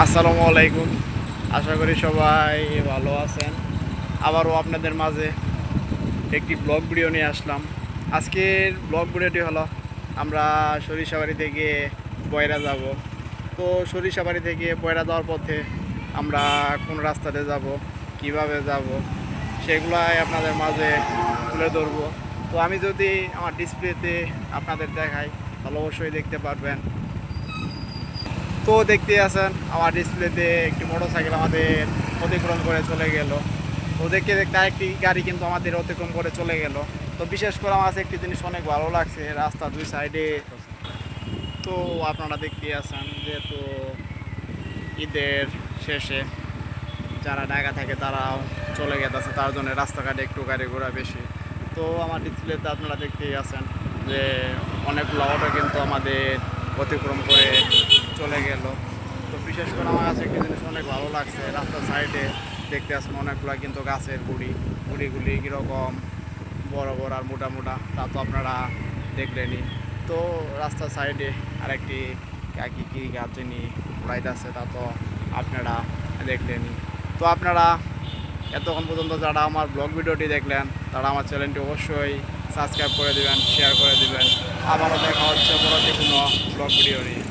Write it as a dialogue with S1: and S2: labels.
S1: আসসালামু আলাইকুম। আশা করি সবাই ভালো আছেন। আবারও আপনাদের মাঝে একটি ব্লগ ভিডিও নিয়ে আসলাম। আজকের ব্লগ ভিডিওটি হলো আমরা সরিষাবাড়ি থেকে বয়রা যাব। তো সরিষাবাড়ি থেকে বয়রা যাওয়ার পথে আমরা কোন রাস্তাতে যাব, কিভাবে যাব, সেগুলাই আপনাদের মাঝে তুলে ধরবো। তো আমি যদি আমার ডিসপ্লেতে আপনাদের দেখাই তাহলে অবশ্যই দেখতে পারবেন। তো দেখতে আছেন আমার ডিসপ্লেতে একটি মোটরসাইকেল আমাদের অতিক্রম করে চলে গেল। তো দেখতে দেখতে আরেকটি গাড়ি কিন্তু আমাদের অতিক্রম করে চলে গেল। তো বিশেষ করে আমার কাছে একটি জিনিস অনেক ভালো লাগছে, রাস্তা দুই সাইডে। তো আপনারা দেখতে আছেন যেহেতু ঈদের শেষে যারা ঢাকা থাকে তারাও চলে গেছে, তার জন্য রাস্তাঘাটে একটু গাড়ি ঘোড়া বেশি। তো আমার ডিসপ্লেতে আপনারা দেখতেই আছেন যে অনেকগুলো অটো কিন্তু আমাদের অতিক্রম করে চলে গেল। তো বিশেষ করে আমার কাছে একটি জিনিস অনেক ভালো লাগছে, রাস্তার সাইডে দেখতে আসছেন অনেকগুলো কিন্তু গাছের গুড়িগুলি কীরকম বড় বড় আর মোটা মোটা, তা তো আপনারা দেখলেনই। তো রাস্তার সাইডে আরেকটি কাকি কী গাছ যিনি উড়াইতেছে তা তো আপনারা দেখলেনই। তো আপনারা এতক্ষণ পর্যন্ত যারা আমার ব্লগ ভিডিওটি দেখলেন তারা আমার চ্যানেলটি অবশ্যই সাবস্ক্রাইব করে দেবেন, শেয়ার করে দেবেন। আবারও দেখা হচ্ছে পরবর্তী কোনো ব্লগ ভিডিও নিয়ে।